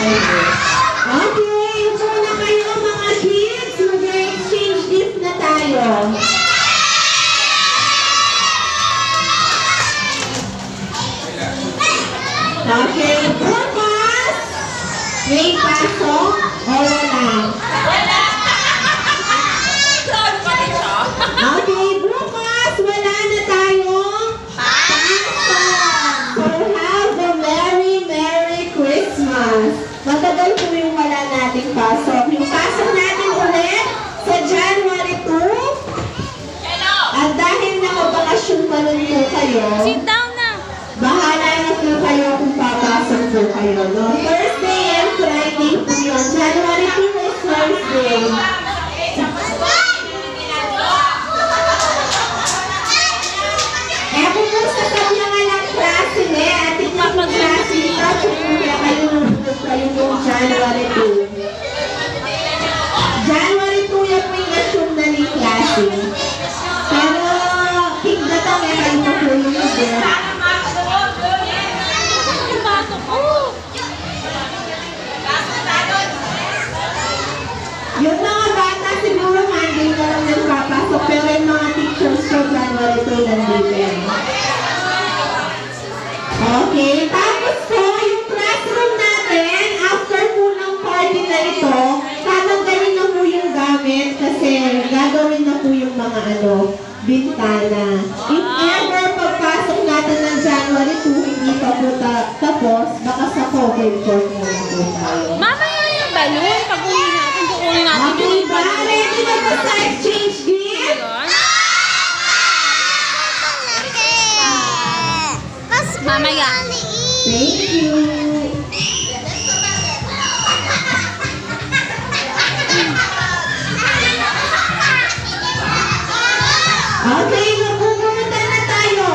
Okay, muna kayo mga kids. Mag-exchange gift na tayo. Okay, bukas. May pasok o wala? Okay, bukas. Wala na tayong pasok. So have a Merry, Merry Christmas. Matagal po yung wala nating pasok. Yung pasok natin ulit sa January 2. At dahil nakabakasyon pa nun po kayo, Sit down na. bahala na po kayo kung papasok po kayo. No? Thursday and Friday po yun. January 2 is Thursday. Eh kung po sa kanya nga lang klase at tingnan mo klase ito, kung kayo yung January 2. January 2 yan po yung assume na ni klase. Pero tigdatang eh kayo po yung video. Yung mga bata siguro handle na lang ng papasok, pero yung mga teachers ko January 2 nandito. Okay, tapos po yung classroom natin, after po ng party na ito, tatanggalin na po yung gamit kasi gagawin na po yung mga bintana. If ever pagpasok natin ng January 2, hindi pa po tapos, baka sa COVID court muna po tayo. Mamaya yung balloon. Pag uwi natin, kukunin natin Okay, yung ba? balloon. Ready na po sa exchange gift? Mamaya. Thank you. Okay, pupunta na tayo.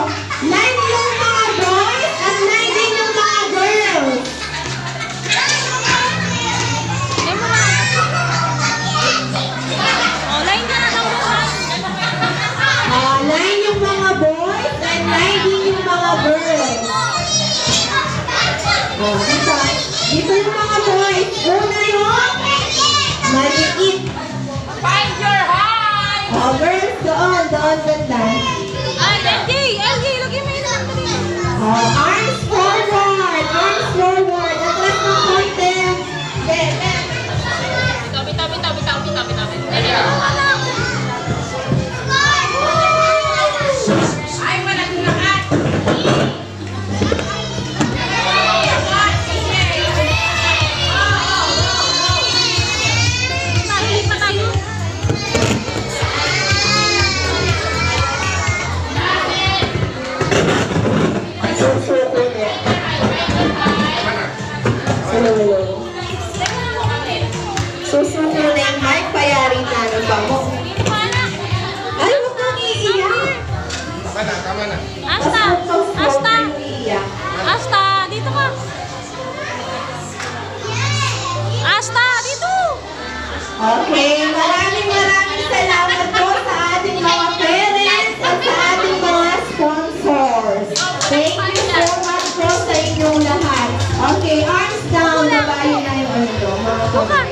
Line yung mga boys at line din yung mga girls. Line na lang bukas. Line yung mga boys at line din yung mga girls. Dito yung mga boys. Una yung maliit. Find your high. Girls, doon ganda. LG, lagyan mo yun lang dito. Arms forward. Atras ng konti. Ay, walang lahat. Susuko na yung mic, payari na ano ba mo? Ay, huwag kang iiyak. Tama na. Asta, dito ka. Asta, dito. Okay, maraming salamat po sa ating mga parents at sa ating mga sponsors. Thank you so much po sa inyong lahat. Okay, arms down, babae na yung mga